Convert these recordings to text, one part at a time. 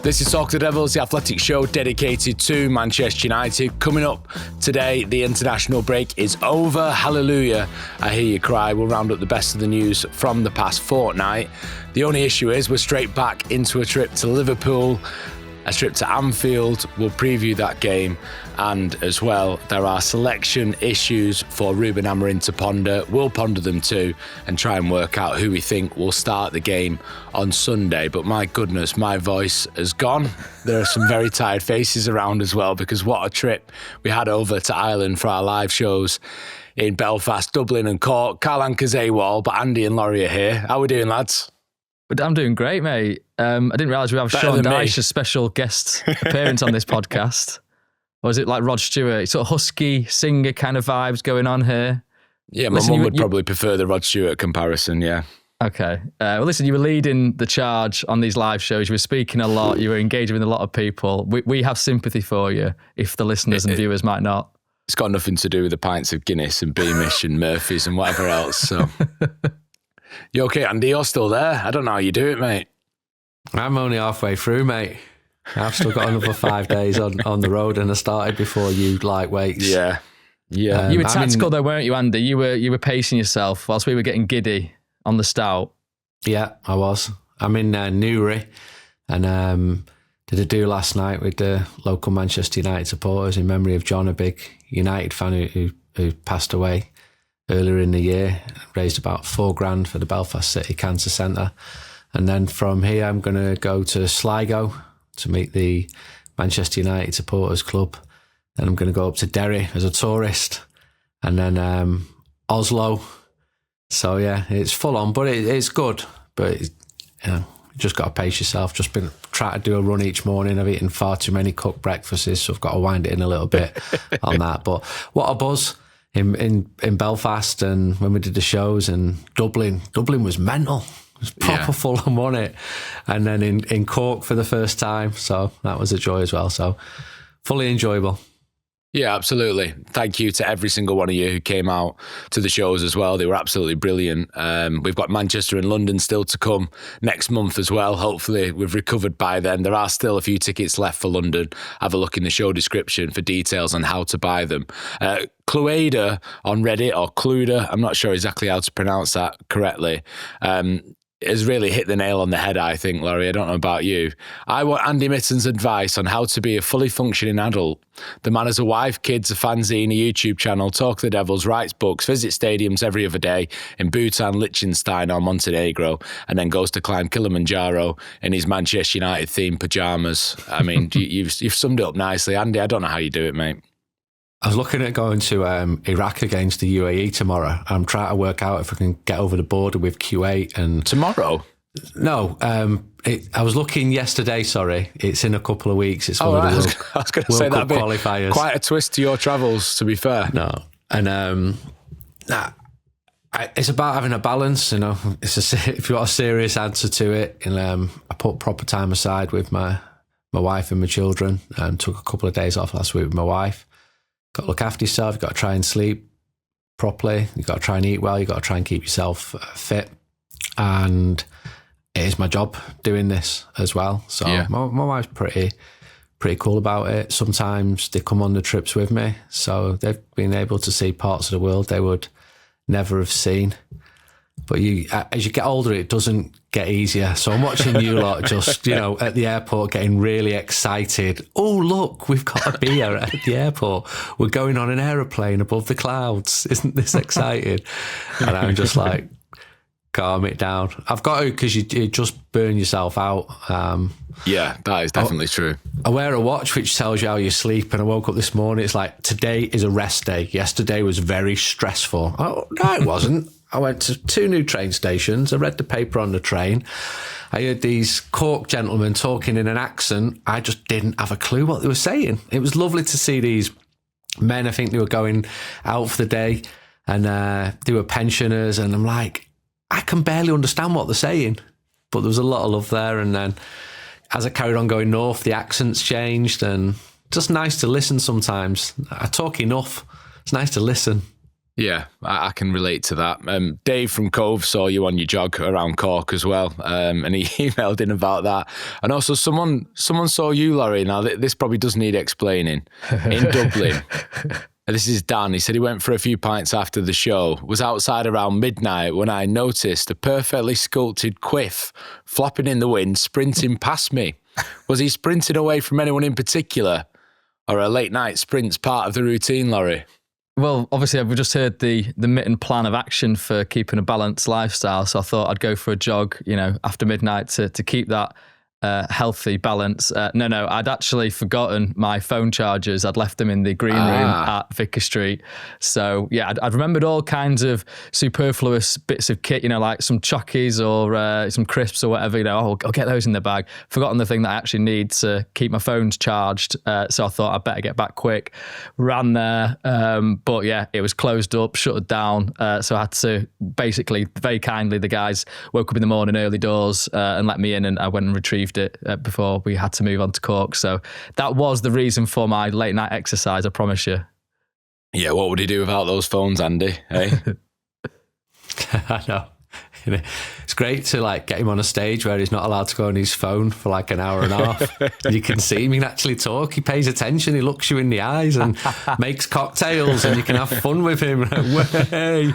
This is Talk the Devils, the athletic show dedicated to Manchester United. Coming up today, the international break is over. Hallelujah, I hear you cry. We'll round up the best of the news from the past fortnight. The only issue is we're straight back into a trip to Liverpool, a trip to Anfield. We'll preview that game, and as well, there are selection issues for Ruben to ponder. We'll ponder them too and try and work out who we think will start the game on Sunday. But my goodness, my voice has gone. There are some very tired faces around as well, because what a trip we had over to Ireland for our live shows in Belfast, Dublin and Cork. Carl Anker's AWOL, but Andy and Laurie are here. How are we doing, lads? I'm doing great, mate. I didn't realise we have Better Sean than me. Dyche as special guest appearance on this podcast. Or is it like Rod Stewart? Sort of husky singer kind of vibes going on here. Yeah, my mum would probably prefer the Rod Stewart comparison, yeah. Okay. Well, listen, you were leading the charge on these live shows. You were speaking a lot. You were engaging with a lot of people. We have sympathy for you, if the listeners and viewers might not. It's got nothing to do with the pints of Guinness and Beamish and Murphy's and whatever else, so... You okay, Andy? You're still there. I don't know how you do it, mate. I'm only halfway through, mate. I've still got another 5 days on the road, and I started before you lightweights. Yeah. You were tactical though, weren't you, Andy? You were pacing yourself whilst we were getting giddy on the stout. Yeah, I was. I'm in Newry, and did a do last night with the local Manchester United supporters in memory of John, a big United fan who passed away earlier in the year. Raised about $4,000 for the Belfast City Cancer Centre. And then from here, I'm going to go to Sligo to meet the Manchester United Supporters Club. Then I'm going to go up to Derry as a tourist, and then Oslo. So yeah, it's full on, but it's good. But you just got to pace yourself. Just been trying to do a run each morning. I've eaten far too many cooked breakfasts, so I've got to wind it in a little bit on that. But what a buzz in Belfast, and when we did the shows, and Dublin was mental. It was proper full on, wasn't it? And then in Cork for the first time, so that was a joy as well. So fully enjoyable. Yeah, absolutely. Thank you to every single one of you who came out to the shows as well. They were absolutely brilliant. We've got Manchester and London still to come next month as well. Hopefully we've recovered by then. There are still a few tickets left for London. Have a look in the show description for details on how to buy them. Clueda on Reddit, or Clueda, I'm not sure exactly how to pronounce that correctly, has really hit the nail on the head, I think, Laurie. I don't know about you. I want Andy Mitten's advice on how to be a fully functioning adult. The man has a wife, kids, a fanzine, a YouTube channel, Talk the Devils, writes books, visits stadiums every other day in Bhutan, Liechtenstein or Montenegro, and then goes to climb Kilimanjaro in his Manchester United themed pyjamas. I mean, you've summed it up nicely. Andy, I don't know how you do it, mate. I was looking at going to Iraq against the UAE tomorrow. I'm trying to work out if I can get over the border with Kuwait. And tomorrow? No, I was looking yesterday. Sorry, it's in a couple of weeks. It's one right. of the I was going to say that'd be qualifiers. Quite a twist to your travels, to be fair. No, and it's about having a balance. You know, if you've got a serious answer to it, and I put proper time aside with my wife and my children. Took a couple of days off last week with my wife. Got to look after yourself. You've got to try and sleep properly. You've got to try and eat well. You've got to try and keep yourself fit. And it is my job doing this as well. So my wife's pretty cool about it. Sometimes they come on the trips with me. So they've been able to see parts of the world they would never have seen. But as you get older, it doesn't get easier. So I'm watching you lot just, at the airport getting really excited. Oh, look, we've got a beer at the airport. We're going on an aeroplane above the clouds. Isn't this exciting? And I'm just like, calm it down. I've got to, because you just burn yourself out. Yeah, that is definitely true. I wear a watch which tells you how you sleep, and I woke up this morning. It's like, today is a rest day. Yesterday was very stressful. Oh, no, it wasn't. I went to 2 new train stations. I read the paper on the train. I heard these Cork gentlemen talking in an accent. I just didn't have a clue what they were saying. It was lovely to see these men. I think they were going out for the day, and they were pensioners. And I'm like, I can barely understand what they're saying. But there was a lot of love there. And then as I carried on going north, the accents changed, and just nice to listen sometimes. I talk enough. It's nice to listen. Yeah, I can relate to that. Dave from Cove saw you on your jog around Cork as well, and he emailed in about that. And also, someone saw you, Laurie. Now, this probably does need explaining. In Dublin, this is Dan. He said he went for a few pints after the show, was outside around midnight when I noticed a perfectly sculpted quiff flopping in the wind, sprinting past me. Was he sprinting away from anyone in particular, or a late night sprint's part of the routine, Laurie? Well, obviously, we've just heard the Mitten plan of action for keeping a balanced lifestyle. So I thought I'd go for a jog, after midnight to keep that healthy balance. No, I'd actually forgotten my phone chargers. I'd left them in the green room at Vicar Street. So yeah, I'd remembered all kinds of superfluous bits of kit, like some chockies or some crisps or whatever. I'll get those in the bag. Forgotten the thing that I actually need to keep my phones charged. So I thought I'd better get back quick. Ran there, but yeah, it was closed up, shut down. So I had to basically, very kindly, the guys woke up in the morning early doors and let me in, and I went and retrieved it before we had to move on to Cork. So that was the reason for my late night exercise, I promise you. Yeah, what would he do without those phones, Andy? Hey? I know. It's great to get him on a stage where he's not allowed to go on his phone for an hour and a half. You can see him, he can actually talk, he pays attention, he looks you in the eyes and makes cocktails, and you can have fun with him. Way.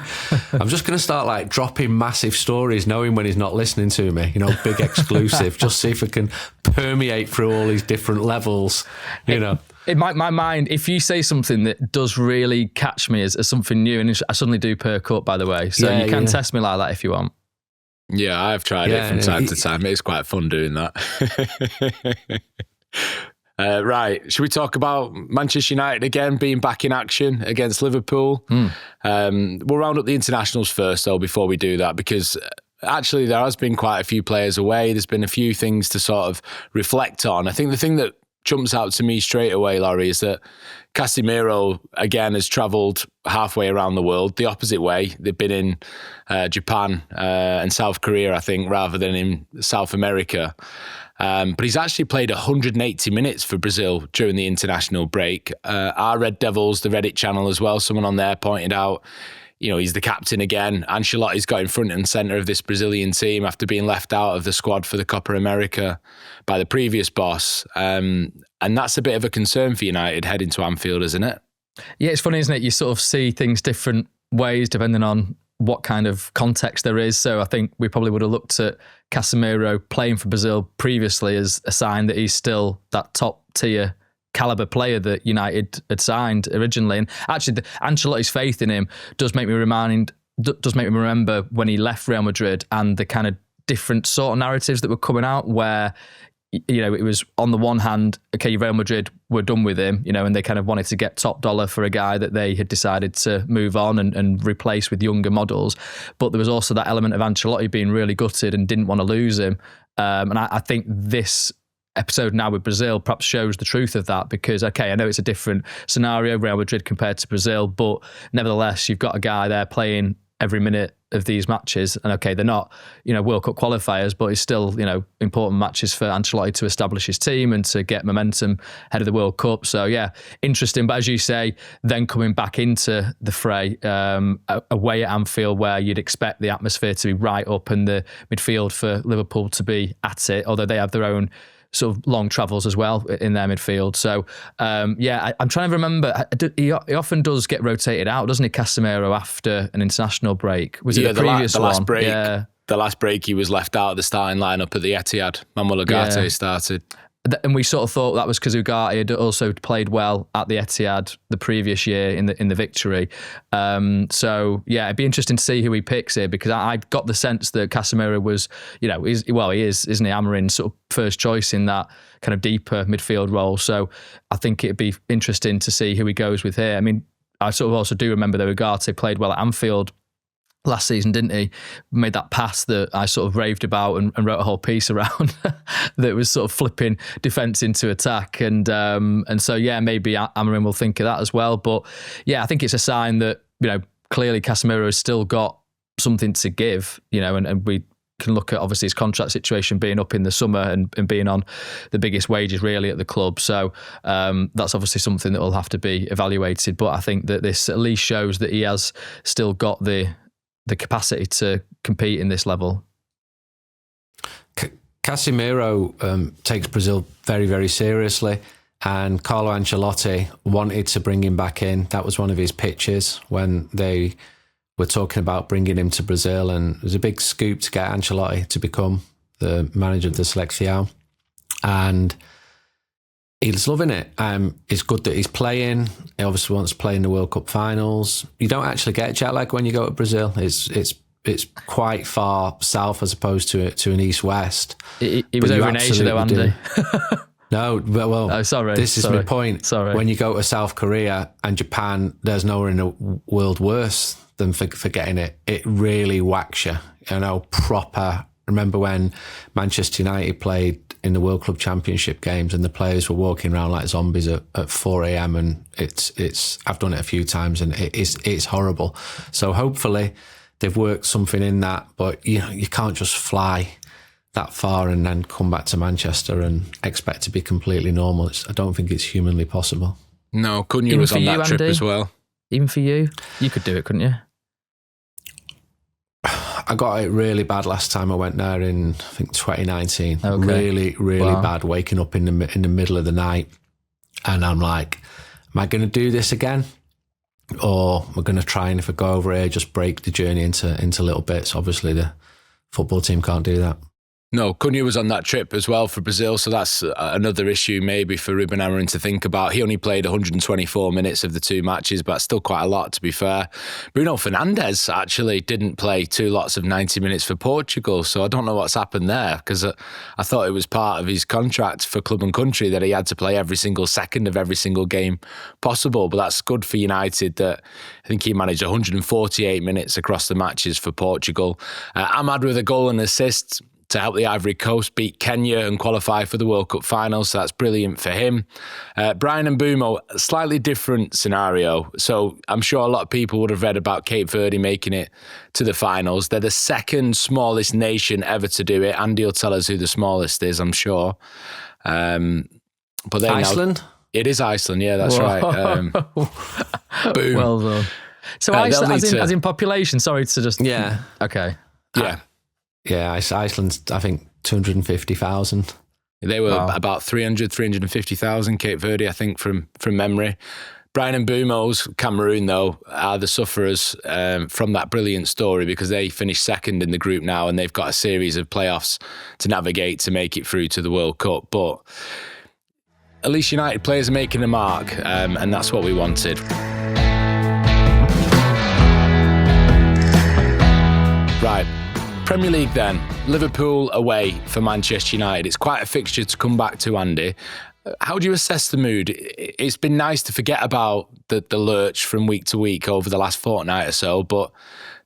I'm just going to start dropping massive stories, knowing when he's not listening to me, big exclusive, just see if I can permeate through all these different levels, In my mind, if you say something that does really catch me as something new, and I suddenly do perk up, by the way. So you can test me like that if you want. Yeah, I've tried it from time to time. It's quite fun doing that. Right, should we talk about Manchester United again being back in action against Liverpool? We'll round up the internationals first, though, before we do that, because actually there has been quite a few players away. There's been a few things to sort of reflect on. I think the thing that jumps out to me straight away, Laurie, is that Casemiro, again, has travelled halfway around the world, the opposite way. They've been in Japan and South Korea, I think, rather than in South America. But he's actually played 180 minutes for Brazil during the international break. Our Red Devils, the Reddit channel as well, someone on there pointed out, he's the captain again. Ancelotti's got in front and centre of this Brazilian team after being left out of the squad for the Copa America by the previous boss. And that's a bit of a concern for United heading to Anfield, isn't it? Yeah, it's funny, isn't it? You sort of see things different ways depending on what kind of context there is. So I think we probably would have looked at Casemiro playing for Brazil previously as a sign that he's still that top tier caliber player that United had signed originally. And actually, Ancelotti's faith in him does make me remember when he left Real Madrid and the kind of different sort of narratives that were coming out where, it was on the one hand, okay, Real Madrid were done with him, and they kind of wanted to get top dollar for a guy that they had decided to move on and replace with younger models. But there was also that element of Ancelotti being really gutted and didn't want to lose him. And I think this episode now with Brazil perhaps shows the truth of that, because, okay, I know it's a different scenario, Real Madrid compared to Brazil, but nevertheless, you've got a guy there playing every minute of these matches, and okay, they're not, World Cup qualifiers, but it's still, important matches for Ancelotti to establish his team and to get momentum ahead of the World Cup. So yeah, interesting. But as you say, then coming back into the fray, away at Anfield, where you'd expect the atmosphere to be right up and the midfield for Liverpool to be at it, although they have their own sort of long travels as well in their midfield. So I'm trying to remember. He often does get rotated out, doesn't he, Casemiro, after an international break? Was it the previous one? Last break? Yeah. The last break, he was left out of the starting lineup at the Etihad. Manuel Ugarte started. And we sort of thought that was because Ugarte had also played well at the Etihad the previous year in the victory. So yeah, it'd be interesting to see who he picks here, because I got the sense that Casemiro was, he is, isn't he, Amarin's sort of first choice in that kind of deeper midfield role. So I think it'd be interesting to see who he goes with here. I mean, I sort of also do remember that Ugarte played well at Anfield last season, didn't he? Made that pass that I sort of raved about and wrote a whole piece around that was sort of flipping defence into attack. And so, yeah, maybe Amarin will think of that as well. But yeah, I think it's a sign that, clearly Casemiro has still got something to give, and we can look at obviously his contract situation being up in the summer and being on the biggest wages really at the club. So that's obviously something that will have to be evaluated. But I think that this at least shows that he has still got the capacity to compete in this level. Casemiro takes Brazil very, very seriously, and Carlo Ancelotti wanted to bring him back in. That was one of his pitches when they were talking about bringing him to Brazil, and it was a big scoop to get Ancelotti to become the manager of the Selección, and he's loving it. It's good that he's playing. He obviously wants to play in the World Cup finals. You don't actually get jet lag when you go to Brazil. It's quite far south as opposed to an east-west. He was over in Asia though, Andy. No, well, oh, sorry. This is my point. Sorry. When you go to South Korea and Japan, there's nowhere in the world worse than for getting it. It really whacks you. Proper. Remember when Manchester United played in the World Club Championship games and the players were walking around like zombies at 4 a.m. and it's I've done it a few times and it's horrible. So hopefully they've worked something in that, but you can't just fly that far and then come back to Manchester and expect to be completely normal. I don't think it's humanly possible. No, Cunha was on that trip as well. Even for you? You could do it, couldn't you? I got it really bad last time I went there in, I think, 2019. Okay. Really, really bad, waking up in the middle of the night. And I'm like, am I going to do this again? Or we're going to try and if I go over here, just break the journey into little bits. Obviously, the football team can't do that. No, Cunha was on that trip as well for Brazil, so that's another issue maybe for Ruben Amorim to think about. He only played 124 minutes of the two matches, but still quite a lot, to be fair. Bruno Fernandes actually didn't play 2 lots of 90 minutes for Portugal, so I don't know what's happened there, because I thought it was part of his contract for club and country that he had to play every single second of every single game possible, but that's good for United that I think he managed 148 minutes across the matches for Portugal. Ahmad with a goal and assist to help the Ivory Coast beat Kenya and qualify for the World Cup final, so that's brilliant for him. Brian and Mbumo, slightly different scenario. So I'm sure a lot of people would have read about Cape Verde making it to the finals. They're the second smallest nation ever to do it. Andy will tell us who the smallest is, I'm sure. But Iceland? It is Iceland, yeah, that's right. Boom. Well done. So Iceland, as in population, sorry to just... Yeah. Okay. Yeah. Yeah, Iceland's, I think, 250,000. They were about 350,000, Cape Verde, I think, from memory. Brian and Mbumo's Cameroon, though, are the sufferers from that brilliant story because they finished second in the group now and they've got a series of playoffs to navigate to make it through to the World Cup. But at least United players are making a mark, and that's what we wanted. Right. Premier League then, Liverpool away for Manchester United. It's quite a fixture to come back to, Andy. How do you assess the mood? It's been nice to forget about the lurch from week to week over the last fortnight or so, but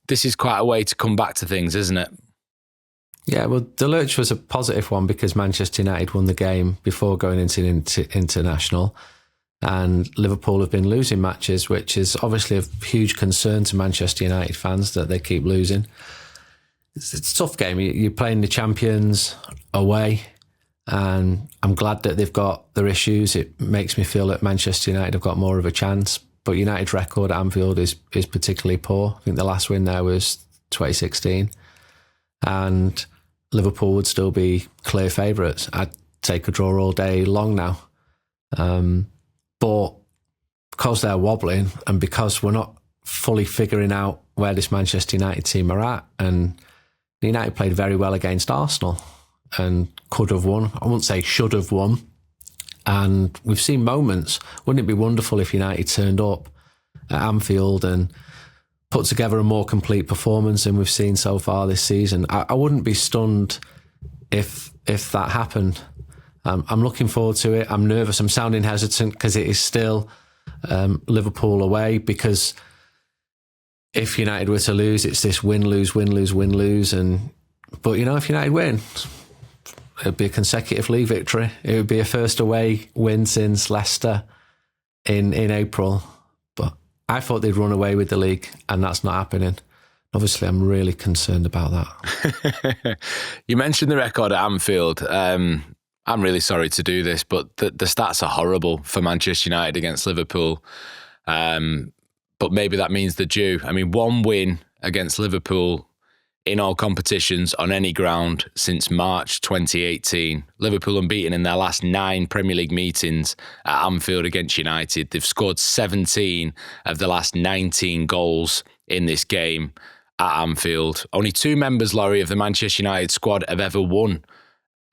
this is quite a way to come back to things, isn't it? Yeah, well, the lurch was a positive one because Manchester United won the game before going into international, and Liverpool have been losing matches, which is obviously a huge concern to Manchester United fans that they keep losing. It's a tough game. You're playing the champions away, and I'm glad that they've got their issues. It makes me feel that Manchester United have got more of a chance. But United's record at Anfield is particularly poor. I think the last win there was 2016. And Liverpool would still be clear favourites. I'd take a draw all day long now. But because they're wobbling and because we're not fully figuring out where this Manchester United team are at, and United played very well against Arsenal and could have won. I wouldn't say should have won. And we've seen moments. Wouldn't it be wonderful if United turned up at Anfield and put together a more complete performance than we've seen so far this season? I wouldn't be stunned if that happened. I'm looking forward to it. I'm nervous. I'm sounding hesitant because it is still Liverpool away, because if United were to lose, it's this win-lose. But, if United win, it'd be a consecutive league victory. It would be a first away win since Leicester in April. But I thought they'd run away with the league, and that's not happening. Obviously, I'm really concerned about that. You mentioned the record at Anfield. I'm really sorry to do this, but the stats are horrible for Manchester United against Liverpool. But maybe that means they're due. I mean, one win against Liverpool in all competitions on any ground since March 2018. Liverpool unbeaten in their last 9 Premier League meetings at Anfield against United. They've scored 17 of the last 19 goals in this game at Anfield. Only 2 members, Laurie, of the Manchester United squad have ever won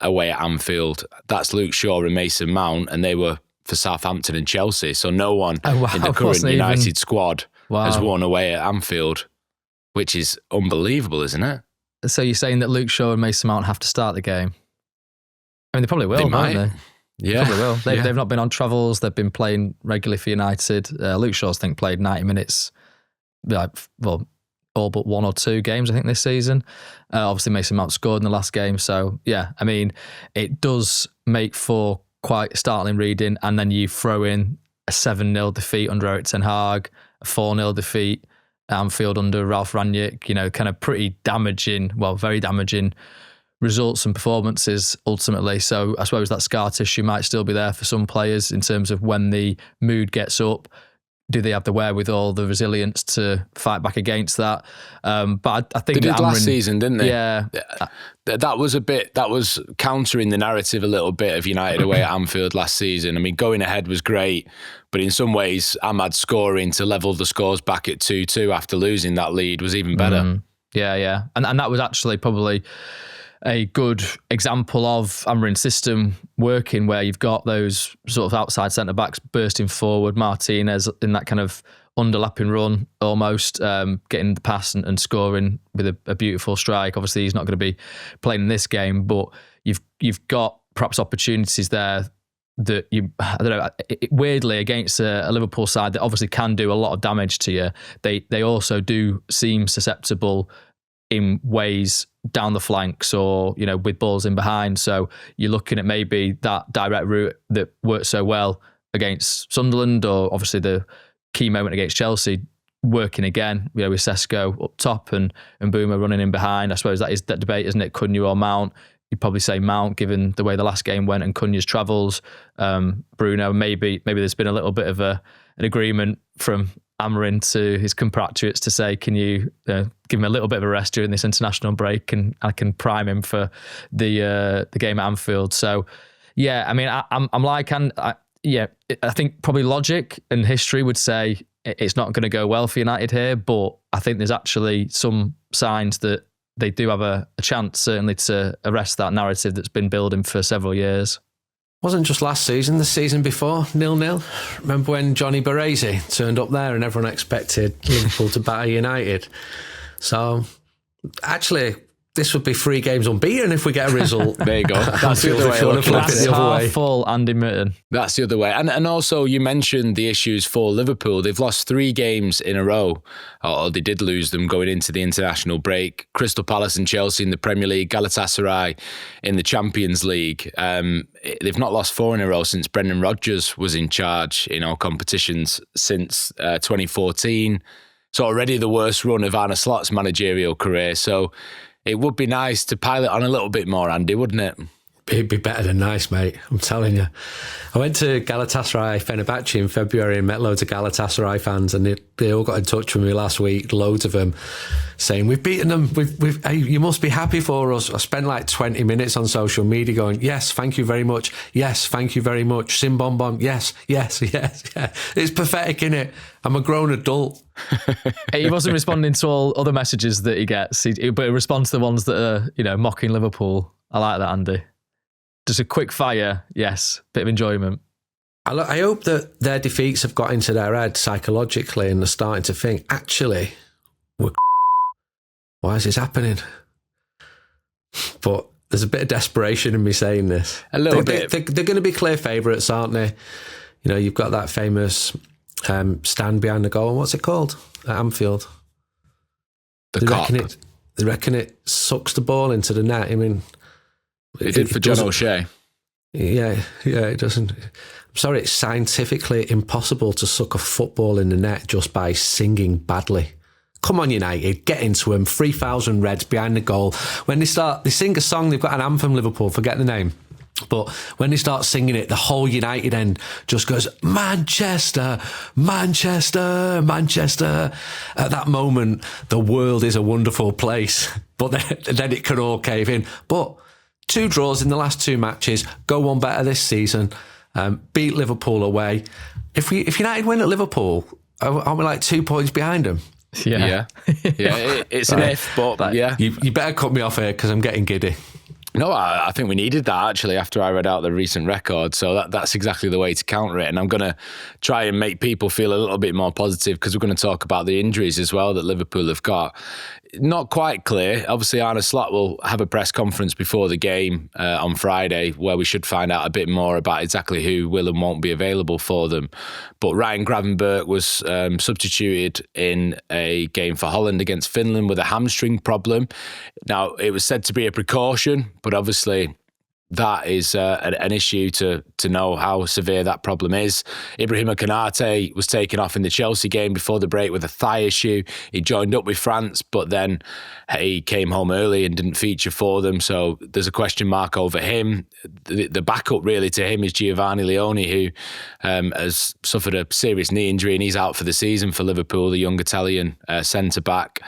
away at Anfield. That's Luke Shaw and Mason Mount, and they were for Southampton and Chelsea. So no one in the current United squad has won away at Anfield, which is unbelievable, isn't it? So you're saying that Luke Shaw and Mason Mount have to start the game? I mean, they probably will, they won't might. They? Yeah. Probably will. They've not been on travels. They've been playing regularly for United. Luke Shaw's, I think, played 90 minutes, all but 1 or 2 games, I think, this season. Obviously, Mason Mount scored in the last game. So, yeah, I mean, it does make for quite startling reading. And then you throw in a 7-0 defeat under Erik ten Hag, a 4-0 defeat at Anfield under Ralph Rangnick, kind of pretty damaging, very damaging results and performances ultimately. So I suppose that scar tissue might still be there for some players in terms of when the mood gets up. Do they have the wherewithal, the resilience to fight back against that? But I think they did last season, didn't they? Yeah. That was countering the narrative a little bit of United away at Anfield last season. I mean, going ahead was great, but in some ways, Ahmad scoring to level the scores back at 2-2 after losing that lead was even better. Yeah. And that was actually probably a good example of Amorim's system working, where you've got those sort of outside centre-backs bursting forward, Martinez in that kind of underlapping run almost, getting the pass and scoring with a beautiful strike. Obviously, he's not going to be playing in this game, but you've got perhaps opportunities there that weirdly against a Liverpool side that obviously can do a lot of damage to you. They also do seem susceptible in ways down the flanks or, with balls in behind. So you're looking at maybe that direct route that worked so well against Sunderland, or obviously the key moment against Chelsea working again, with Sesko up top and Boomer running in behind. I suppose that is that debate, isn't it? Cunha or Mount? You'd probably say Mount, given the way the last game went and Cunha's travels. Bruno, maybe there's been a little bit of an agreement from Amorim to his compatriots to say, can you give him a little bit of a rest during this international break, and I can prime him for the game at Anfield. So, yeah, I mean, I think probably logic and history would say it's not going to go well for United here, but I think there's actually some signs that they do have a chance, certainly, to arrest that narrative that's been building for several years. Wasn't just last season, the season before, 0-0. Remember when Johnny Baresi turned up there and everyone expected Liverpool to batter United? So, actually, this would be 3 games unbeaten if we get a result. There you go. That's the other way. Glass half full, Andy Murton. That's the other way. And also, you mentioned the issues for Liverpool. They've lost 3 games in a row, or they did lose them going into the international break. Crystal Palace and Chelsea in the Premier League, Galatasaray in the Champions League. They've not lost 4 in a row since Brendan Rodgers was in charge in all competitions since 2014. It's already the worst run of Arne Slot's managerial career. So it would be nice to pile it on a little bit more, Andy, wouldn't it? It'd be better than nice, mate. I'm telling you. I went to Galatasaray Fenerbahce in February and met loads of Galatasaray fans, and they all got in touch with me last week, loads of them, saying, we've beaten them. Hey, you must be happy for us. I spent like 20 minutes on social media going, yes, thank you very much. Yes, thank you very much. Sim bom bom. Yes. It's pathetic, innit? I'm a grown adult. He wasn't responding to all other messages that he gets, but he responds to the ones that are, mocking Liverpool. I like that, Andy. Just a quick fire, yes, bit of enjoyment. I hope that their defeats have got into their head psychologically and they're starting to think, actually, why is this happening? But there's a bit of desperation in me saying this. A little bit. They're going to be clear favourites, aren't they? You've got that famous stand behind the goal. What's it called at Anfield? The Cork. They reckon it sucks the ball into the net. I mean, it did for John O'Shea. Yeah, it doesn't. I'm sorry, it's scientifically impossible to suck a football in the net just by singing badly. Come on, United, get into them. 3,000 Reds behind the goal. When they sing a song, they've got an anthem, Liverpool, forget the name. But when they start singing it, the whole United end just goes, Manchester, Manchester, Manchester. At that moment, the world is a wonderful place. But then it can all cave in. But 2 draws in the last 2 matches, go one better this season, beat Liverpool away. If United win at Liverpool, aren't we like 2 points behind them? Yeah. It's an if, but yeah. You better cut me off here because I'm getting giddy. No, I think we needed that actually after I read out the recent record. So that's exactly the way to counter it. And I'm going to try and make people feel a little bit more positive because we're going to talk about the injuries as well that Liverpool have got. Not quite clear. Obviously, Arne Slot will have a press conference before the game on Friday where we should find out a bit more about exactly who will and won't be available for them. But Ryan Gravenberch was substituted in a game for Holland against Finland with a hamstring problem. Now, it was said to be a precaution, but obviously that is an issue to know how severe that problem is. Ibrahima Konate was taken off in the Chelsea game before the break with a thigh issue. He joined up with France, but then he came home early and didn't feature for them. So there's a question mark over him. The backup really to him is Giovanni Leone, who has suffered a serious knee injury and he's out for the season for Liverpool, the young Italian centre-back.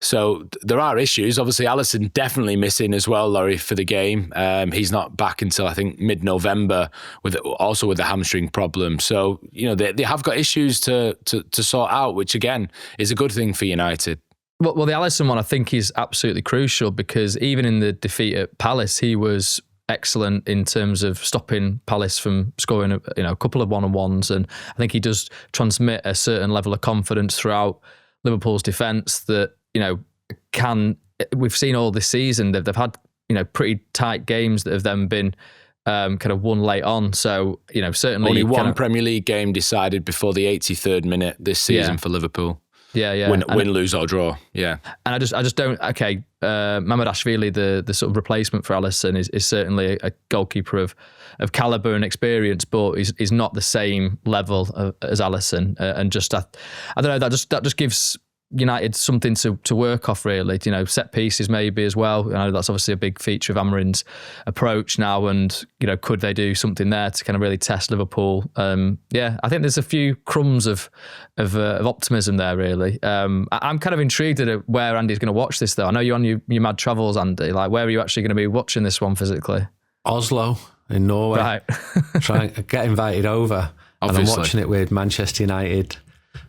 So there are issues. Obviously, Alisson definitely missing as well, Laurie, for the game. He's not back until I think mid-November, with a hamstring problem. So they have got issues to sort out, which again is a good thing for United. Well, the Alisson one I think is absolutely crucial because even in the defeat at Palace, he was excellent in terms of stopping Palace from scoring a couple of one-on-ones, and I think he does transmit a certain level of confidence throughout Liverpool's defence that. We've seen all this season they've had pretty tight games that have then been kind of won late on. So certainly only one Premier League game decided before the 83rd minute this season for Liverpool. Yeah. Win, lose or draw. Yeah. And I just don't. Okay, Mamardashvili, the sort of replacement for Alisson, is certainly a goalkeeper of calibre and experience, but he's not the same level as Alisson. And just I don't know. That just gives United something to work off, really. Set pieces maybe as well. That's obviously a big feature of Amorim's approach now, and could they do something there to kind of really test Liverpool? I think there's a few crumbs of optimism there, really. I'm kind of intrigued at where Andy's going to watch this, though. I know you're on your mad travels, Andy. Like, where are you actually going to be watching this one physically? A in Norway. Right. Try and get invited over. Obviously. And I'm watching it with Manchester United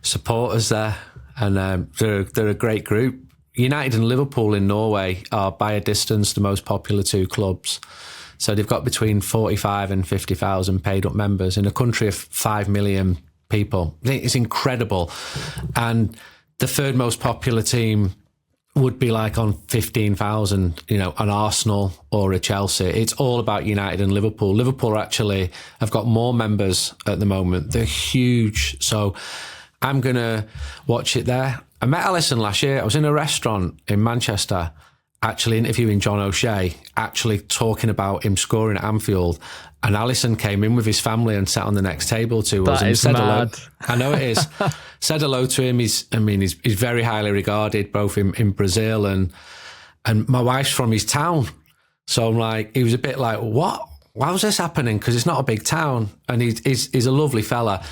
supporters there. And they're a great group. United and Liverpool in Norway are by a distance the most popular 2 clubs. So they've got between 45 and 50,000 paid up members in a country of 5 million people. It's incredible. And the 3rd most popular team would be like on 15,000, an Arsenal or a Chelsea. It's all about United and Liverpool. Liverpool actually have got more members at the moment. They're huge. So I'm going to watch it there. I met Alisson last year. I was in a restaurant in Manchester, actually interviewing John O'Shea, actually talking about him scoring at Anfield. And Alisson came in with his family and sat on the next table to us and said hello. I know it is. Said hello to him. He's very highly regarded, both in Brazil and my wife's from his town. So I'm like, he was a bit like, what? How's this happening? Because it's not a big town. And he's a lovely fella.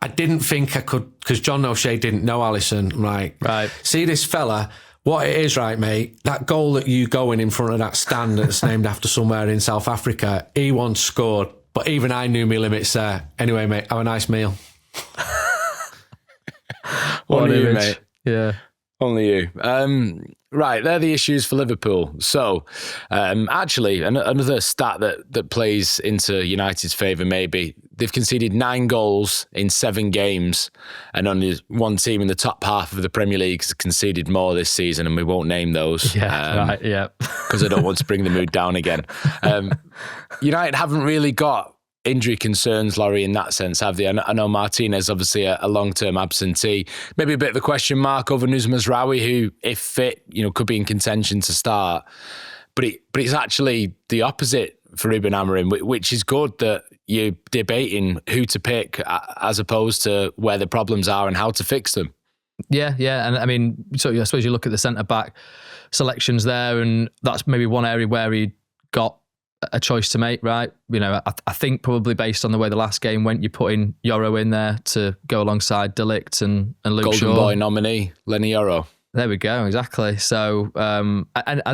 I didn't think I could, because John O'Shea didn't know Alisson. I'm like, right. See this fella, what it is, right, mate? That goal that you going in front of that stand that's named after somewhere in South Africa, he once scored, but even I knew my limits there. Anyway, mate, have a nice meal. Only you, mate. Yeah. Only you. Right, they're the issues for Liverpool. So, actually, another stat that plays into United's favour maybe, they've conceded 9 goals in 7 games, and only one team in the top half of the Premier League has conceded more this season, and we won't name those. Yeah, right, yeah. Because I don't want to bring the mood down again. United haven't really got injury concerns, Laurie, in that sense, have they? I know Martinez, obviously a long-term absentee. Maybe a bit of a question mark over Nusma Zraoui, who, if fit, could be in contention to start. But it's actually the opposite for Ruben Amorim, which is good that you're debating who to pick as opposed to where the problems are and how to fix them. Yeah. And I mean, so I suppose you look at the centre-back selections there, and that's maybe one area where he got a choice to make, right? You know, I think probably based on the way the last game went, you're putting Yoro in there to go alongside De Ligt and Luke Golden Shaw. Boy nominee, Lenny Yoro. There we go, exactly. So, and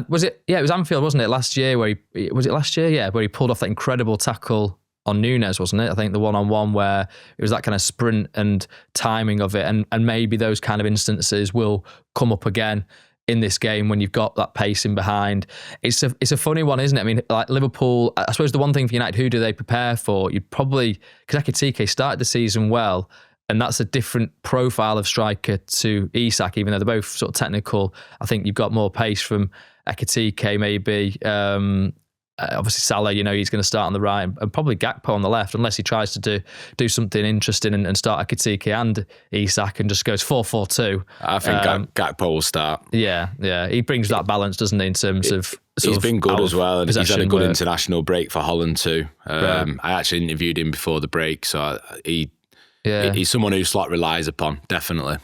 was it? Yeah, it was Anfield, wasn't it? Last year, where he pulled off that incredible tackle on Nunes, wasn't it? I think the one-on-one where it was that kind of sprint and timing of it, and maybe those kind of instances will come up again in this game when you've got that pacing behind. It's a funny one, isn't it? I mean, like Liverpool, I suppose the one thing for United, who do they prepare for? You'd probably, because Ekitike started the season well, and that's a different profile of striker to Isak, even though they're both sort of technical. I think you've got more pace from Ekitike, maybe. Obviously, Salah, you know, he's going to start on the right, and probably Gakpo on the left, unless he tries to do something interesting and start Ekitike and Isak and just goes 4-4-2. I think Gakpo will start. Yeah. He brings that balance, doesn't he, in terms of... He's been good as well, and he's had a good work. international break for Holland too. Right. I actually interviewed him before the break, so he's someone who Slot relies upon, definitely.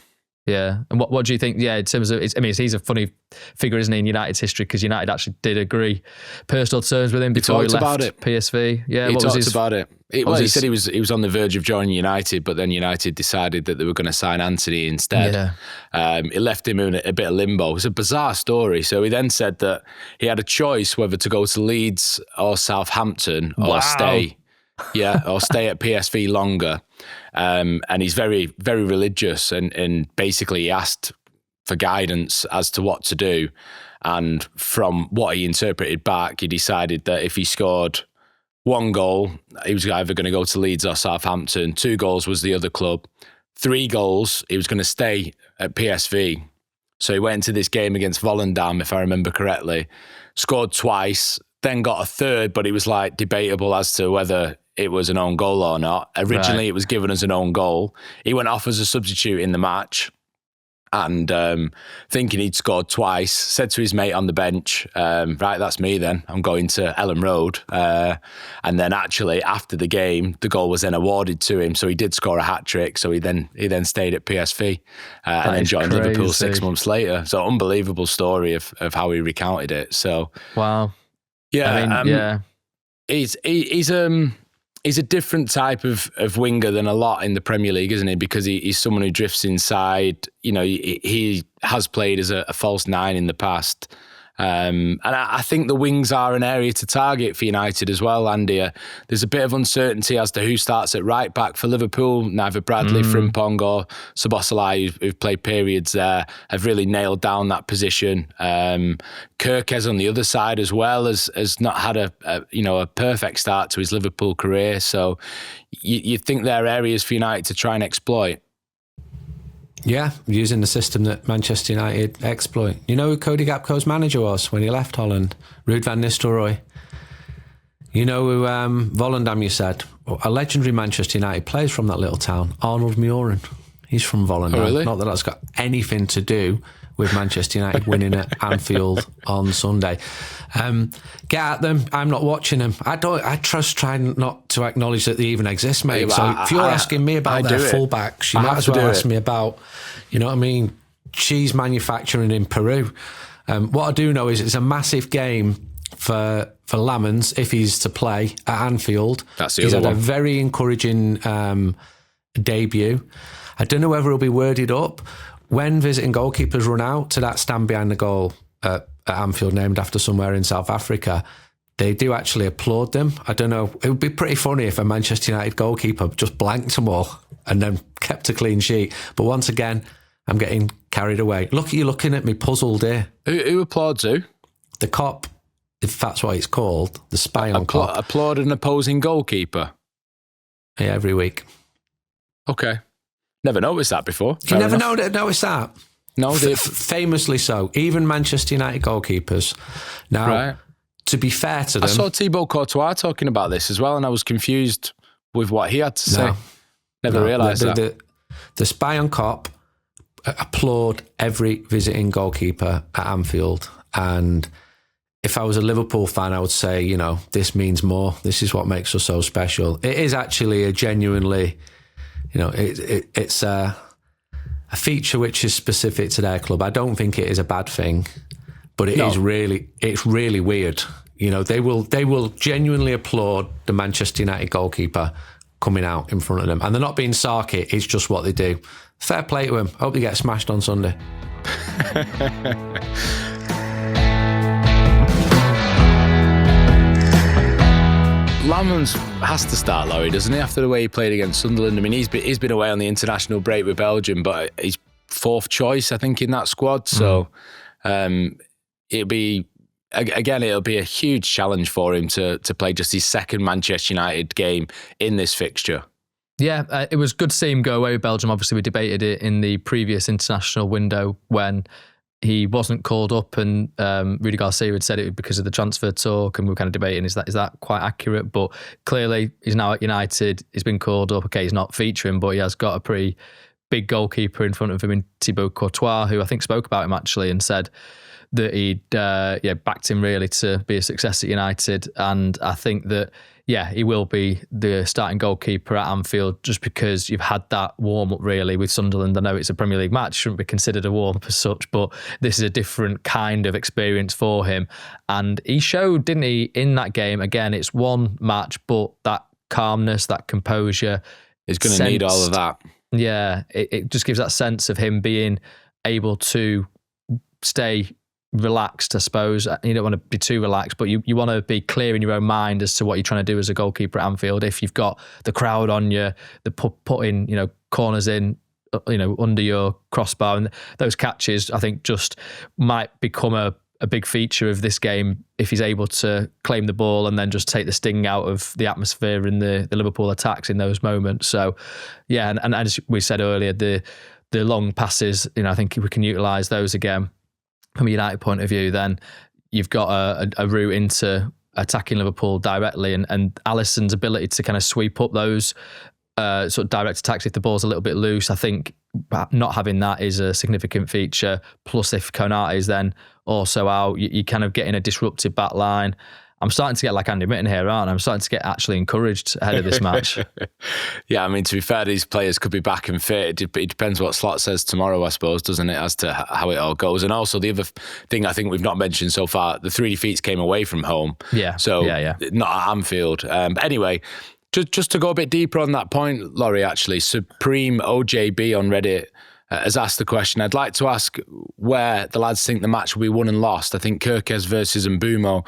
Yeah. And what do you think? Yeah, in terms of, he's a funny figure, isn't he, in United's history, because United actually did agree personal terms with him before he left about it. PSV. Yeah, he talked about it. He said he was on the verge of joining United, but then United decided that they were going to sign Anthony instead. Yeah. It left him in a bit of limbo. It's a bizarre story. So he then said that he had a choice whether to go to Leeds or Southampton or stay. Yeah, or stay at PSV longer. And he's very, very religious, and basically he asked for guidance as to what to do. And from what he interpreted back, he decided that if he scored 1 goal, he was either going to go to Leeds or Southampton. 2 goals was the other club. 3 goals, he was going to stay at PSV. So he went into this game against Volendam, if I remember correctly, scored twice, then got a 3rd, but it was like debatable as to whether it was an own goal or not. Originally, It was given as an own goal. He went off as a substitute in the match, and thinking he'd scored twice, said to his mate on the bench, right, that's me then. I'm going to Ellen Road. And then actually, after the game, the goal was then awarded to him. So he did score a hat-trick. So he then stayed at PSV and then joined Liverpool 6 months later. So unbelievable story of how he recounted it. So wow. Yeah. He's a different type of winger than a lot in the Premier League, isn't he? Because he's someone who drifts inside. You know, he has played as a false 9 in the past. And I think the wings are an area to target for United as well, Andy. There's a bit of uncertainty as to who starts at right back for Liverpool. Neither Bradley, Frimpong or Szoboszlai, who've played periods there, have really nailed down that position. Kirkes on the other side as well has not had a perfect start to his Liverpool career. So you think there are areas for United to try and exploit? Yeah, using the system that Manchester United exploit. You know who Cody Gakpo's manager was when he left Holland? Ruud van Nistelrooy. You know who Volendam, you said? A legendary Manchester United player from that little town, Arnold Muren. He's from Volendam. Oh, really? Not that that's got anything to do with Manchester United winning at Anfield on Sunday. Get at them. I'm not watching them. I trust trying not to acknowledge that they even exist, mate. Yeah, so if you're asking me about their fullbacks, you might as well ask me about, you know what I mean, cheese manufacturing in Peru. What I do know is it's a massive game for Lammens if he's to play at Anfield. He's had a very encouraging debut. I don't know whether it'll be worded up. When visiting goalkeepers run out to that stand behind the goal at Anfield, named after somewhere in South Africa, they do actually applaud them. I don't know. It would be pretty funny if a Manchester United goalkeeper just blanked them all and then kept a clean sheet. But once again, I'm getting carried away. Look at you looking at me puzzled here. Who applauds who? The cop, if that's what it's called, the spy on cop. Applaud an opposing goalkeeper? Yeah, every week. Okay. Never noticed that before. You never noticed that? No, famously so. Even Manchester United goalkeepers. Now, to be fair to them... I saw Thibaut Courtois talking about this as well, and I was confused with what he had to say. Never realised that. The spy on cop applaud every visiting goalkeeper at Anfield. And if I was a Liverpool fan, I would say, you know, this means more. This is what makes us so special. It is actually a genuinely... You know, it's a a feature which is specific to their club. I don't think it is a bad thing, but it's really weird. You know, they will genuinely applaud the Manchester United goalkeeper coming out in front of them, and they're not being sarky. It's just what they do. Fair play to him. Hope they get smashed on Sunday. Lammens has to start, Laurie, doesn't he? After the way he played against Sunderland. I mean, he's been away on the international break with Belgium, but he's fourth choice, I think, in that squad. So it'll be a huge challenge for him to play just his second Manchester United game in this fixture. Yeah, it was good to see him go away with Belgium. Obviously, we debated it in the previous international window when he wasn't called up, and Rudy Garcia had said it was because of the transfer talk, and we were kind of debating, is that quite accurate? But clearly, he's now at United. He's been called up. Okay, he's not featuring, but he has got a pretty big goalkeeper in front of him in Thibaut Courtois, who I think spoke about him actually and said that he'd backed him really to be a success at United. And I think that, he will be the starting goalkeeper at Anfield just because you've had that warm-up really with Sunderland. I know it's a Premier League match, shouldn't be considered a warm-up as such, but this is a different kind of experience for him. And he showed, didn't he, in that game, again, it's one match, but that calmness, that composure. He's going to need all of that. Yeah, it just gives that sense of him being able to stay relaxed, I suppose. You don't want to be too relaxed, but you want to be clear in your own mind as to what you're trying to do as a goalkeeper at Anfield. If you've got the crowd on you, the putting corners in, under your crossbar, and those catches, I think, just might become a big feature of this game if he's able to claim the ball and then just take the sting out of the atmosphere in the Liverpool attacks in those moments. So, yeah, and as we said earlier, the long passes, I think if we can utilise those again from a United point of view, then you've got a route into attacking Liverpool directly, and Alisson's ability to kind of sweep up those sort of direct attacks if the ball's a little bit loose. I think not having that is a significant feature. Plus, if Konate is then also out, you kind of get in a disrupted back line. I'm starting to get like Andy Mitten here, aren't I? I'm starting to get actually encouraged ahead of this match. Yeah, I mean, to be fair, these players could be back and fit. It depends what Slot says tomorrow, I suppose, doesn't it, as to how it all goes. And also the other thing I think we've not mentioned so far, the 3 defeats came away from home. Yeah. So not at Anfield. But anyway, just to go a bit deeper on that point, Laurie, actually, Supreme OJB on Reddit has asked the question. I'd like to ask where the lads think the match will be won and lost. I think Kirkes versus Mbeumo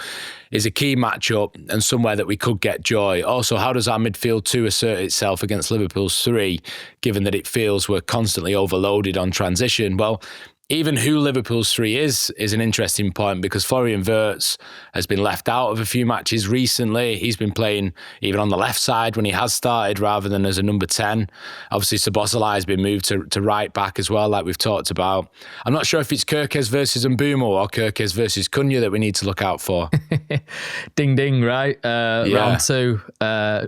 is a key matchup and somewhere that we could get joy. Also, how does our midfield 2 assert itself against Liverpool's 3, given that it feels we're constantly overloaded on transition? Well, even who Liverpool's 3 is an interesting point, because Florian Wirtz has been left out of a few matches recently. He's been playing even on the left side when he has started rather than as a number 10. Obviously, Szoboszlai has been moved to right back as well, like we've talked about. I'm not sure if it's Kirkes versus Mbeumo or Kirkes versus Cunha that we need to look out for. Ding, ding, right? Round 2,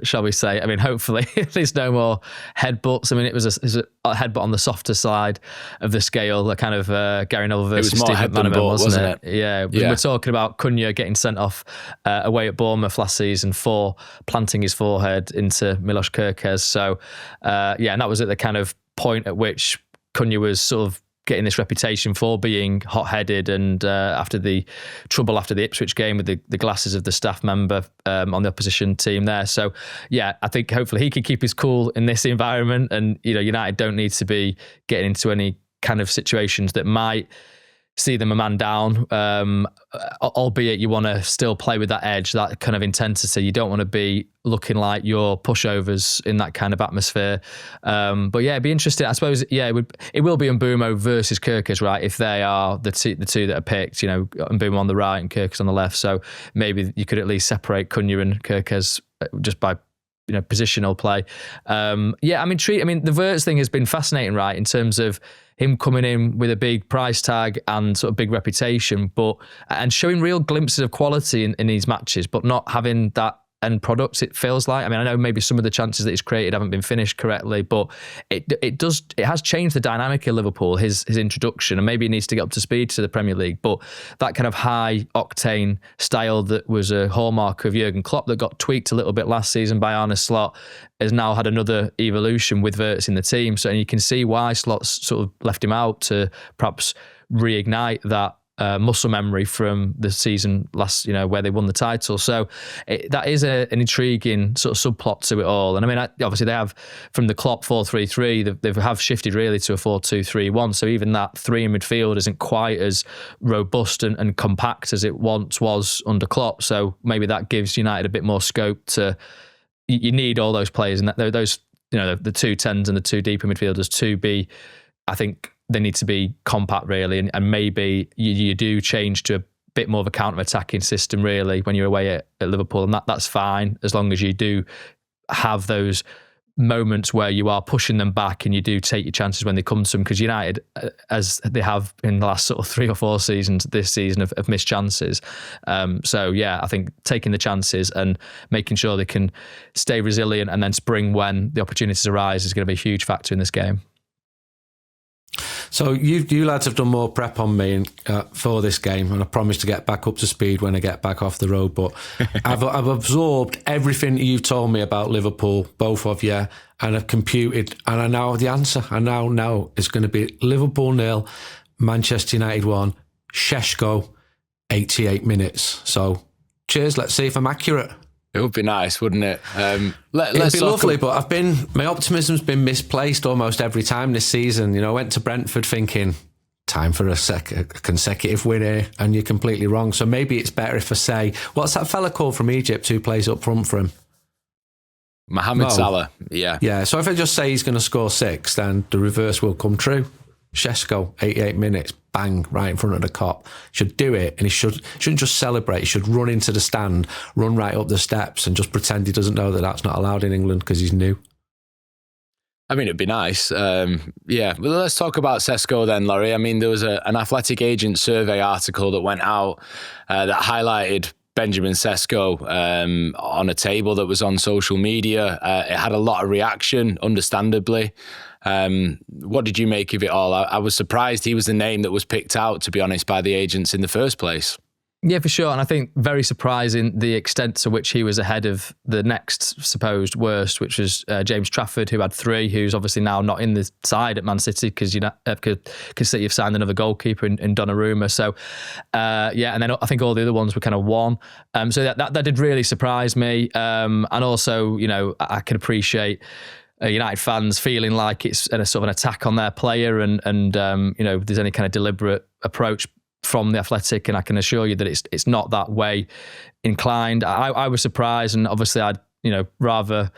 shall we say. I mean, hopefully there's no more headbutts. I mean, it was a headbutt on the softer side of the scale, a kind of Gary Neville versus Steve McManaman, wasn't it? Yeah. We're talking about Cunha getting sent off away at Bournemouth last season for planting his forehead into Milos Kirkes. So, and that was at the kind of point at which Cunha was sort of getting this reputation for being hot-headed, and after the trouble after the Ipswich game with the glasses of the staff member on the opposition team there. So, I think hopefully he can keep his cool in this environment, and United don't need to be getting into any kind of situations that might see them a man down, albeit you want to still play with that edge, that kind of intensity. You don't want to be looking like you're pushovers in that kind of atmosphere. But it'd be interesting. I suppose, it will be Mbeumo versus Kirkes, right? If they are the two that are picked, Mbeumo on the right and Kirkes on the left. So maybe you could at least separate Cunha and Kirkes just by positional play. I'm intrigued. I mean, the Wirtz thing has been fascinating, right? In terms of him coming in with a big price tag and sort of big reputation, and showing real glimpses of quality in these matches, but not having that end product, it feels like. I mean, I know maybe some of the chances that he's created haven't been finished correctly, but it has changed the dynamic of Liverpool, his introduction, and maybe he needs to get up to speed to the Premier League. But that kind of high octane style that was a hallmark of Jurgen Klopp that got tweaked a little bit last season by Arne Slot has now had another evolution with Wirtz in the team. So you can see why Slot's sort of left him out to perhaps reignite that muscle memory from the season last, where they won the title. So that is an intriguing sort of subplot to it all. And I mean, obviously they have, from the Klopp 4-3-3, they have shifted really to a 4-2-3-1. So even that three in midfield isn't quite as robust and compact as it once was under Klopp. So maybe that gives United a bit more scope to, you need all those players, and those, the two tens and the two deeper midfielders to be, I think, they need to be compact really, and maybe you do change to a bit more of a counter-attacking system really when you're away at Liverpool, and that's fine as long as you do have those moments where you are pushing them back and you do take your chances when they come to them, because United, as they have in the last sort of 3 or 4 seasons this season, have missed chances. So yeah, I think taking the chances and making sure they can stay resilient and then spring when the opportunities arise is going to be a huge factor in this game. So you lads have done more prep on me for this game, and I promise to get back up to speed when I get back off the road. But I've absorbed everything you've told me about Liverpool, both of you, and I've computed, and I know the answer. I now know it's going to be Liverpool 0, Manchester United 1, Sesko 88 minutes. So cheers. Let's see if I'm accurate. It would be nice, wouldn't it? It'd be lovely, but my optimism's been misplaced almost every time this season. I went to Brentford thinking, time for a consecutive win here, and you're completely wrong. So maybe it's better if I say, what's that fella called from Egypt who plays up front for him? Mohamed Salah, yeah. Yeah, so if I just say he's going to score 6, then the reverse will come true. Sesko, 88 minutes, bang, right in front of the Kop. Should do it, and he shouldn't just celebrate. He should run into the stand, run right up the steps, and just pretend he doesn't know that that's not allowed in England because he's new. I mean, it'd be nice. Yeah. Well, let's talk about Sesko then, Laurie. I mean, there was an Athletic Agent survey article that went out that highlighted Benjamin Sesko on a table that was on social media. It had a lot of reaction, understandably. What did you make of it all? I was surprised he was the name that was picked out, to be honest, by the agents in the first place. Yeah, for sure. And I think very surprising the extent to which he was ahead of the next supposed worst, which was James Trafford, who had 3, who's obviously now not in the side at Man City because City have signed another goalkeeper in Donnarumma. So, yeah, and then I think all the other ones were kind of 1. So that did really surprise me. And also, I can appreciate United fans feeling like it's a sort of an attack on their player and there's any kind of deliberate approach from the Athletic, and I can assure you that it's not that way inclined. I was surprised, and obviously I'd rather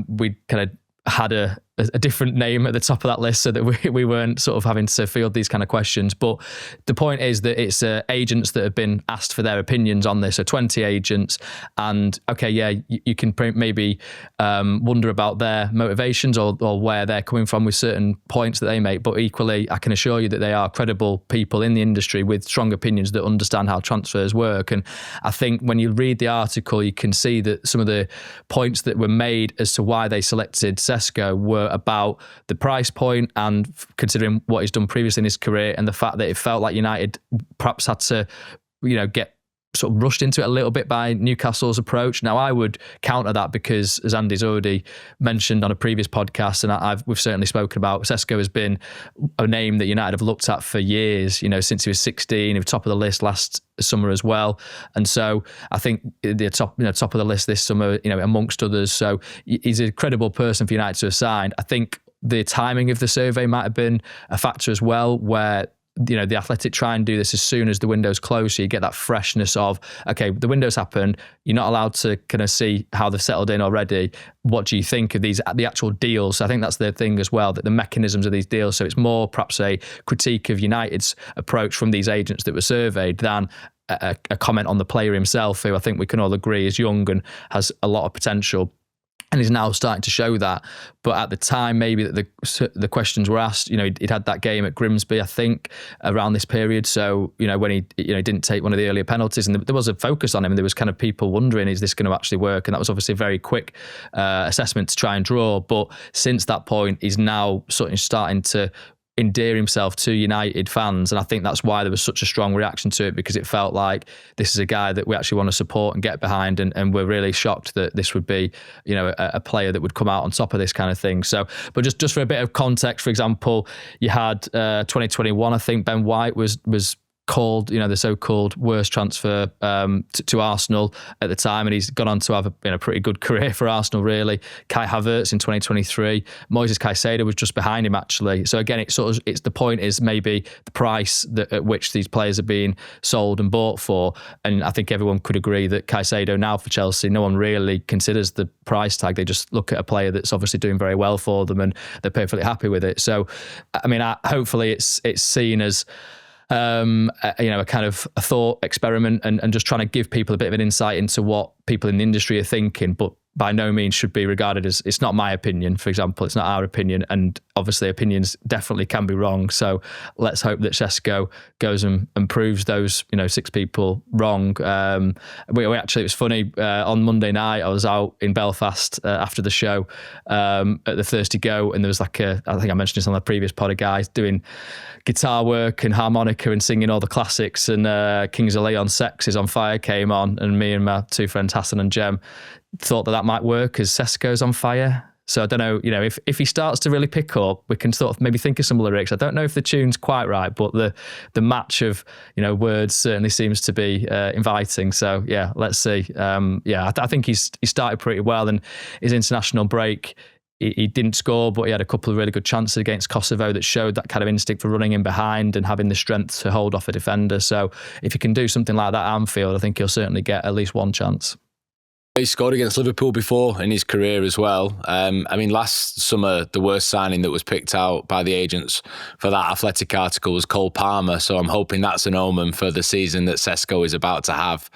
we'd kind of had a different name at the top of that list so that we weren't sort of having to field these kind of questions. But the point is that it's agents that have been asked for their opinions on this. So 20 agents, and okay, yeah, you can maybe wonder about their motivations or where they're coming from with certain points that they make. But equally, I can assure you that they are credible people in the industry with strong opinions that understand how transfers work. And I think when you read the article, you can see that some of the points that were made as to why they selected Sesko were about the price point and considering what he's done previously in his career, and the fact that it felt like United perhaps had to, get sort of rushed into it a little bit by Newcastle's approach. Now, I would counter that because, as Andy's already mentioned on a previous podcast, and we've certainly spoken about, Sesko has been a name that United have looked at for years, since he was 16, he was top of the list last summer as well. And so I think the top of the list this summer, amongst others. So he's a credible person for United to have signed. I think the timing of the survey might have been a factor as well, where the Athletic try and do this as soon as the window's closed, so you get that freshness of, okay, the window's happened, you're not allowed to kind of see how they've settled in already. What do you think of the actual deals? So I think that's the thing as well, that the mechanisms of these deals, so it's more perhaps a critique of United's approach from these agents that were surveyed than a comment on the player himself, who I think we can all agree is young and has a lot of potential. And he's now starting to show that. But at the time, maybe that the questions were asked, he'd had that game at Grimsby, I think, around this period. So, when he didn't take one of the earlier penalties, and there was a focus on him, and there was kind of people wondering, is this going to actually work? And that was obviously a very quick assessment to try and draw. But since that point, he's now sort of starting to endear himself to United fans, and I think that's why there was such a strong reaction to it, because it felt like this is a guy that we actually want to support and get behind, and we're really shocked that this would be a player that would come out on top of this kind of thing. So, but just for a bit of context, for example, you had 2021, I think Ben White was called, the so-called worst transfer to Arsenal at the time, and he's gone on to have a pretty good career for Arsenal, really. Kai Havertz in 2023, Moises Caicedo was just behind him, actually. So again, it's the point is maybe the price at which these players are being sold and bought for, and I think everyone could agree that Caicedo now for Chelsea, no one really considers the price tag. They just look at a player that's obviously doing very well for them, and they're perfectly happy with it. So, I mean, hopefully it's seen as a kind of a thought experiment, and just trying to give people a bit of an insight into what people in the industry are thinking, but by no means should be regarded as, it's not my opinion, for example, it's not our opinion, and obviously opinions definitely can be wrong. So let's hope that Sesko goes and proves those 6 people wrong. We actually, it was funny, on Monday night I was out in Belfast after the show at the Thirsty Go, and there was I think I mentioned this on the previous pod, of guys doing guitar work and harmonica and singing all the classics, and Kings of Leon Sex is on Fire came on, and me and my 2 friends Hassan and Jem thought that might work as Sesko's on Fire. So I don't know, if he starts to really pick up, we can sort of maybe think of some lyrics. I don't know if the tune's quite right, but the match of words certainly seems to be inviting. So yeah, let's see. I think he started pretty well, and his international break, he didn't score, but he had a couple of really good chances against Kosovo that showed that kind of instinct for running in behind and having the strength to hold off a defender. So if he can do something like that at Anfield, I think he'll certainly get at least one chance. He scored against Liverpool before in his career as well. Last summer, the worst signing that was picked out by the agents for that Athletic article was Cole Palmer. So I'm hoping that's an omen for the season that Sesko is about to have.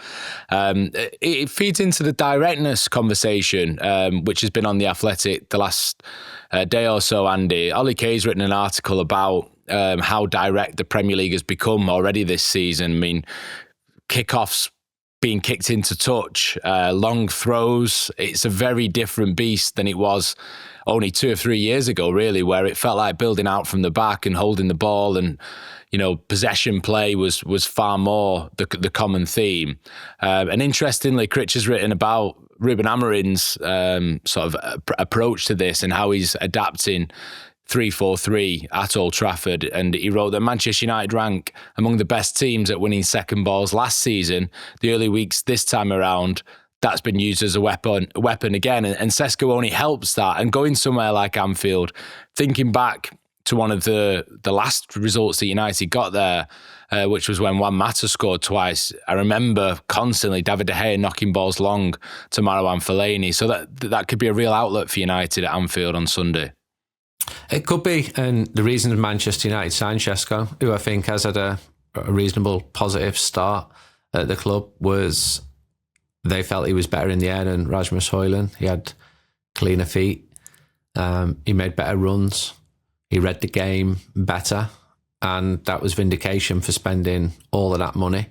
It feeds into the directness conversation, which has been on the Athletic the last day or so, Andy. Ollie Kay's written an article about how direct the Premier League has become already this season. I mean, kickoffs being kicked into touch, long throws. It's a very different beast than it was only 2 or 3 years ago, really, where it felt like building out from the back and holding the ball, and possession play was far more the common theme. And interestingly, Critch has written about Ruben Amorim's sort of approach to this and how he's adapting 3-4-3 at Old Trafford, and he wrote that Manchester United rank among the best teams at winning second balls last season. The early weeks this time around, that's been used as a weapon again, and Sesko only helps that. And going somewhere like Anfield, thinking back to one of the last results that United got there, which was when Juan Mata scored twice. I remember constantly David De Gea knocking balls long to Marouane Fellaini, so that could be a real outlet for United at Anfield on Sunday. It could be, and the reason Manchester United signed Sesko, who I think has had a reasonable positive start at the club, was they felt he was better in the air than Rasmus Højlund. He had cleaner feet, he made better runs, he read the game better, and that was vindication for spending all of that money.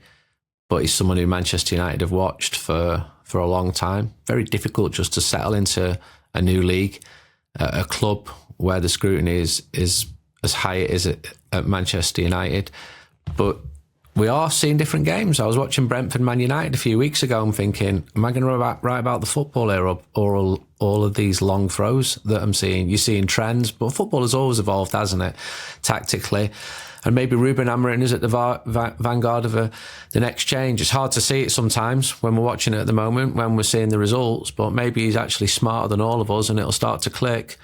But he's someone who Manchester United have watched for a long time. Very difficult just to settle into a new league, a club where the scrutiny is as high as it at Manchester United. But we are seeing different games. I was watching Brentford Man United a few weeks ago and thinking, am I going to write about the football here or all of these long throws that I'm seeing? You're seeing trends, but football has always evolved, hasn't it, tactically? And maybe Ruben Amorim is at the vanguard of the next change. It's hard to see it sometimes when we're watching it at the moment, when we're seeing the results, but maybe he's actually smarter than all of us, and it'll start to click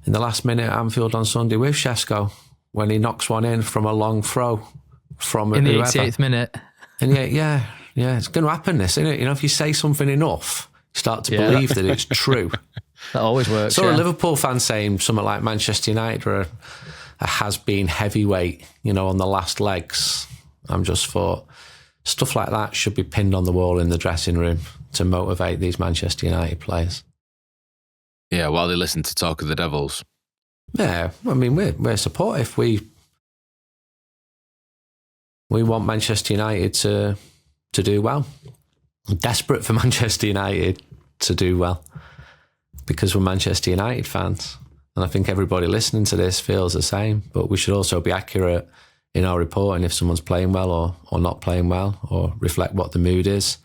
in the last minute at Anfield on Sunday with Sesko, when he knocks one in from a long throw from in the whoever. 88th minute. And yeah, it's going to happen, this, isn't it? If you say something enough, you start to believe that it's true. That always works. So a Liverpool fan saying something like Manchester United were a has-been heavyweight, on the last legs. I'm just thought stuff like that should be pinned on the wall in the dressing room to motivate these Manchester United players. Yeah, while they listen to Talk of the Devils. Yeah, I mean, we're supportive. We want Manchester United to do well. We're desperate for Manchester United to do well because we're Manchester United fans. And I think everybody listening to this feels the same. But we should also be accurate in our reporting if someone's playing well or not playing well, or reflect what the mood is.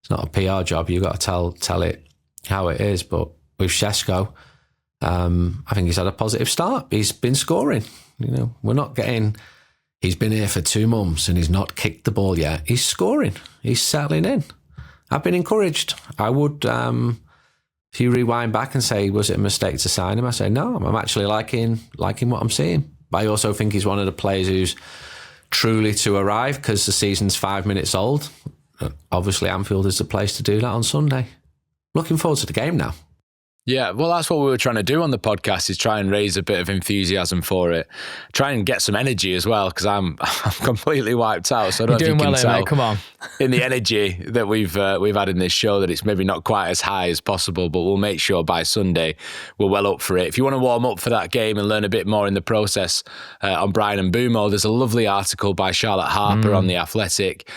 It's not a PR job. You've got to tell it how it is. But with Sesko, I think he's had a positive start. He's been scoring. We're not getting... He's been here for 2 months and he's not kicked the ball yet. He's scoring. He's settling in. I've been encouraged. I would, if you rewind back and say, was it a mistake to sign him? I say, no, I'm actually liking what I'm seeing. But I also think he's one of the players who's truly to arrive because the season's 5 minutes old. Obviously, Anfield is the place to do that on Sunday. Looking forward to the game now. Yeah, well, that's what we were trying to do on the podcast, is try and raise a bit of enthusiasm for it. Try and get some energy as well, because I'm completely wiped out. So I don't know if you can tell, mate. Come on. in the energy that we've had in this show, that it's maybe not quite as high as possible, but we'll make sure by Sunday we're well up for it. If you want to warm up for that game and learn a bit more in the process on Brian Mbeumo, there's a lovely article by Charlotte Harper on The Athletic,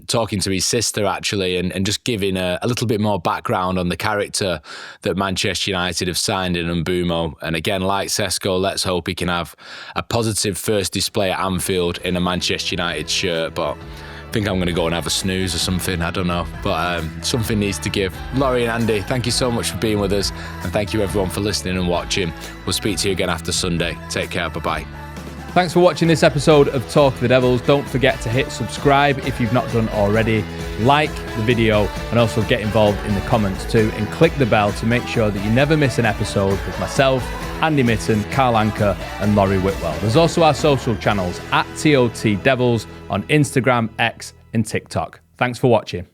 talking to his sister actually, and just giving a little bit more background on the character that Manchester United have signed in Mbeumo. And again, like Sesko, let's hope he can have a positive first display at Anfield in a Manchester United shirt. But I think I'm going to go and have a snooze or something. I don't know. But something needs to give. Laurie and Andy, thank you so much for being with us. And thank you everyone for listening and watching. We'll speak to you again after Sunday. Take care. Bye-bye. Thanks for watching this episode of Talk of the Devils. Don't forget to hit subscribe if you've not done already. Like the video and also get involved in the comments too. And click the bell to make sure that you never miss an episode with myself, Andy Mitten, Carl Anker and Laurie Whitwell. There's also our social channels at TOT Devils on Instagram, X and TikTok. Thanks for watching.